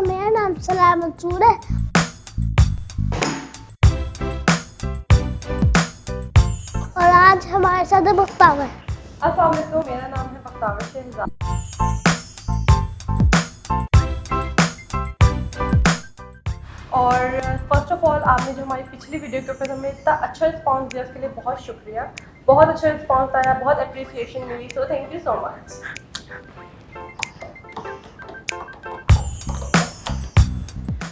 मेरा नाम सलार मंसूर है। और आज हमारे साथ है बख्तावर। अस्सलाम वालेकुम, मेरा नाम है बख्तावर शहजाद। और फर्स्ट ऑफ ऑल आपने जो हमारी पिछली वीडियो के ऊपर हमें इतना अच्छा रिस्पांस दिया उसके लिए बहुत शुक्रिया। बहुत अच्छा रिस्पांस आया, बहुत अप्रिसिएशन मिली, so thank you so much.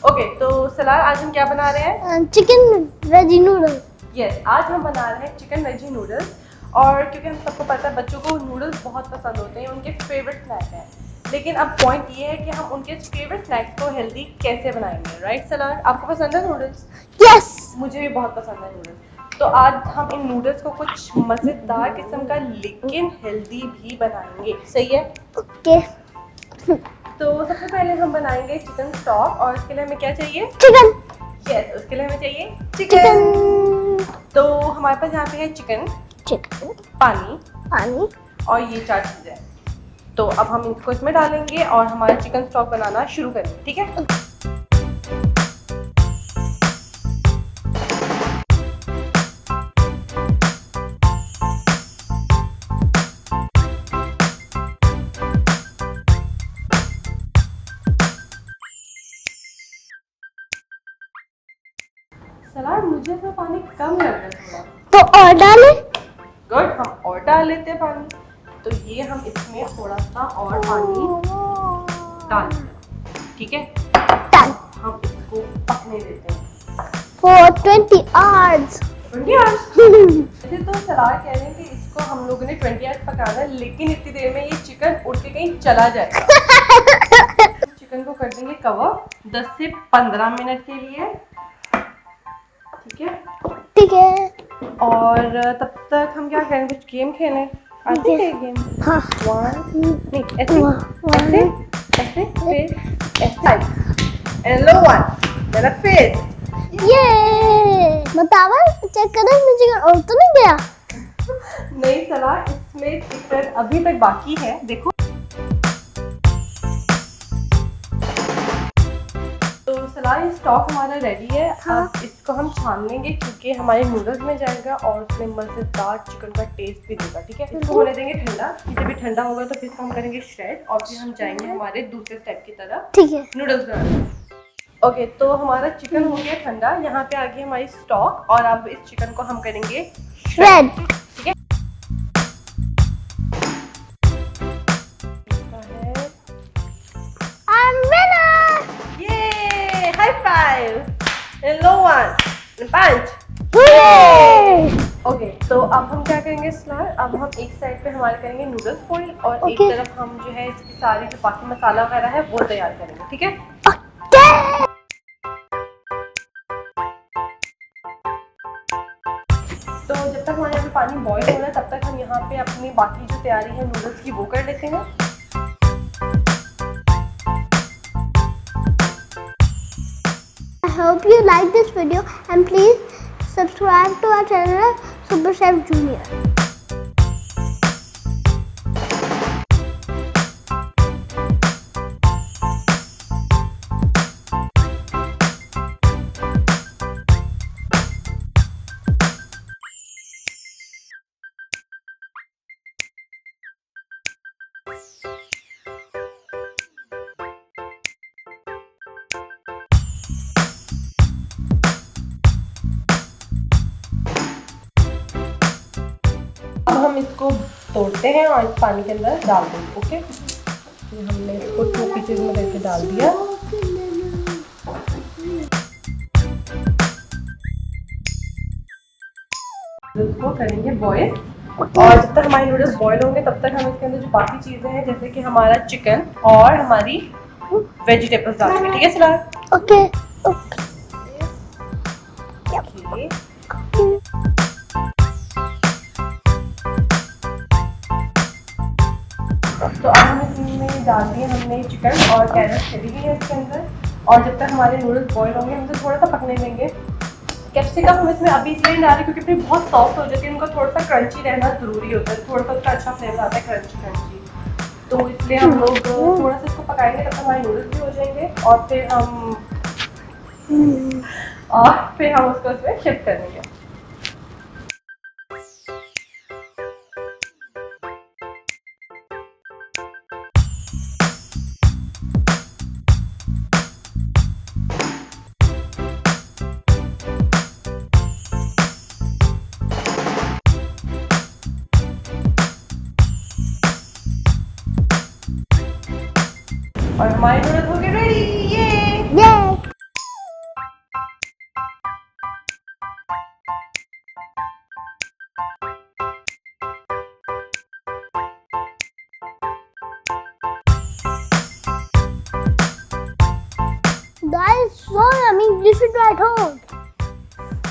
Okay, तो सलार आज हम क्या बना रहे हैं? Chicken veggie noodle. यस, आज हम बना रहे हैं चिकन वेजी नूडल्स। और क्योंकि हम सबको पता है बच्चों को नूडल्स बहुत पसंद होते हैं, उनके फेवरेट स्नैक हैं। लेकिन अब पॉइंट ये है कि हम उनके फेवरेट स्नैक्स को हेल्दी कैसे बनाएंगे। राइट सलार, आपको पसंद है नूडल्स? यस, मुझे भी बहुत पसंद है नूडल्स। तो आज हम इन नूडल्स को कुछ मज़ेदार किस्म का लेकिन हेल्दी भी बनाएंगे। सही है? ओके। तो सबसे पहले हम बनाएंगे चिकन स्टॉक। और उसके लिए हमें क्या चाहिए? चिकन। यस, उसके लिए हमें चाहिए चिकन। तो हमारे पास यहाँ पे है चिकन, पानी पानी और ये 4 चीज़ें। तो अब हम इसको इसमें डालेंगे और हमारा चिकन स्टॉक बनाना शुरू करेंगे। ठीक है? सलार, मुझे तो पानी कम लग रहा है थोड़ा। तो और डालें? गुड, हम और डाल लेते हैं पानी। तो ये हम इसमें थोड़ा सा और पानी डाल देते हैं। ठीक है? डन। हम इसको पकने देते हैं For 20 hours. 20 आवर्स। वैसे तो सलार कह रहे हैं कि इसको हम लोगों ने 20 आवर्स पकाना है, लेकिन इतनी देर में ये चिकन उड़ के कहीं चला जाएगा। चिकन को कर देंगे कवर 10 से 15 मिनट के लिए। ठीक है? ठीक है। और तब तक हम क्या करें, कुछ गेम खेलें। आते हैं गेम? हाँ। नहीं, ऐसे ऐसे ऐसे फिर ऐसे एंड लो वन मेरा फेस। ये बतावर चेक करें मुझे और तो नहीं गया। नहीं सलार, इसमें चिकन अभी तक बाकी है, देखो। तो सलार, ये स्टॉक हमारा रेडी है। हाँ। अब इसको हम छान लेंगे क्योंकि हमारे नूडल्स में जाएगा और उसमें मज़ेदार चिकन का टेस्ट भी देगा। ठीक है? इसको होने देंगे ठंडा। जब भी ठंडा होगा तो फिर इसको हम करेंगे श्रेड और फिर हम जाएंगे हमारे दूसरे स्टेप की तरफ। ठीक है। नूडल्स बनाने। ओके, तो हमारा चिकन हो गया ठंडा। यहाँ पे आ गई हमारी स्टॉक और अब इस चिकन को हम करेंगे श्रेड। ठीक है? I'm winner. ये हाई फाइव, लो वन, पंच। ओके, तो अब हम क्या करेंगे सलार, अब हम एक साइड पे हमारे करेंगे नूडल्स बॉईल और एक तरफ हम जो है इसकी सारी जो बाकी मसाला वगैरह है वो तैयार करेंगे। ठीक है? तो जब तक हमारे यहाँ पे पानी बॉईल हो रहा है तब तक हम यहाँ पे अपनी बाकी जो तैयारी है नूडल्स की वो कर लेते हैं। I hope you like this video and please subscribe to our channel Super Chef Junior. अब हम इसको तोड़ते हैं और इस पानी के अंदर डाल देंगे। ओके, तो हमने इसको 2 पीसेज में करके डाल दिया। इसको करेंगे बॉईल और जब तक हमारे नूडल्स बॉईल होंगे तब तक हम इसके अंदर जो बाकी चीज़ें हैं जैसे कि हमारा चिकन और हमारी वेजिटेबल्स डालेंगे। ठीक है सलार? ओके। तो अब हम इसमें डाल दिए हमने चिकन और कैरेट चली गई है इसके अंदर और जब तक हमारे नूडल्स बॉईल होंगे हम इसे थोड़ा सा पकने देंगे। कैप्सिकम हम इसमें अभी इसलिए नहीं डाल रहे क्योंकि फिर बहुत सॉफ्ट हो जाती है, उनका थोड़ा सा क्रंची रहना ज़रूरी होता है, थोड़ा सा उसका अच्छा फ्लेवर आता है क्रंची क्रंची। तो इसलिए हम लोग थोड़ा सा इसको पकाएंगे, तब तक हमारे नूडल्स भी हो जाएंगे और फिर हम उसको उसमें शिफ्ट करेंगे। और हमारे नूडल्स हो गए रेडी। ये Guys, so yummy. You should try it home.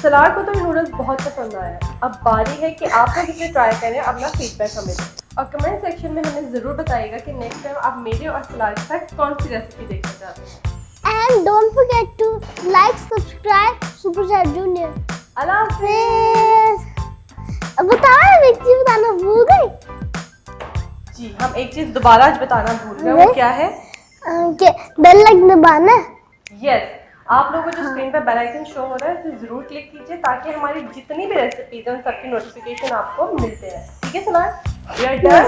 Salaar को तो ये नूडल्स बहुत पसंद आया है। अब बारी है कि आप लोग इसे ट्राई करें, अपना फीडबैक हमें दें और कमेंट सेक्शन में हमें ज़रूर बताइएगा कि नेक्स्ट टाइम आप मेरे और सलार के साथ कौन सी रेसिपी देखना चाहते हैं। And don't forget to like, subscribe, Super Chef Junior. अल्लाह हाफिज़। अब बताओ, एक चीज बताना भूल गई। जी, हम एक चीज़ दोबारा आज बताना भूल गए, वो क्या है? कि बेल लाइकन दबाना। यस, आप लोगों को जो स्क्रीन पर बेल आइकन शो हो रहा है उसे ज़रूर क्लिक कीजिए ताकि हमारी जितनी भी रेसिपीज हैं उन सबकी नोटिफिकेशन आपको मिलते हैं। ठीक है Salar? We are done.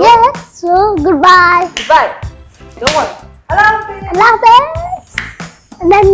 Yes, so goodbye. Bye. Don't worry. Allah हाफिज़। Allah Hafiz. And then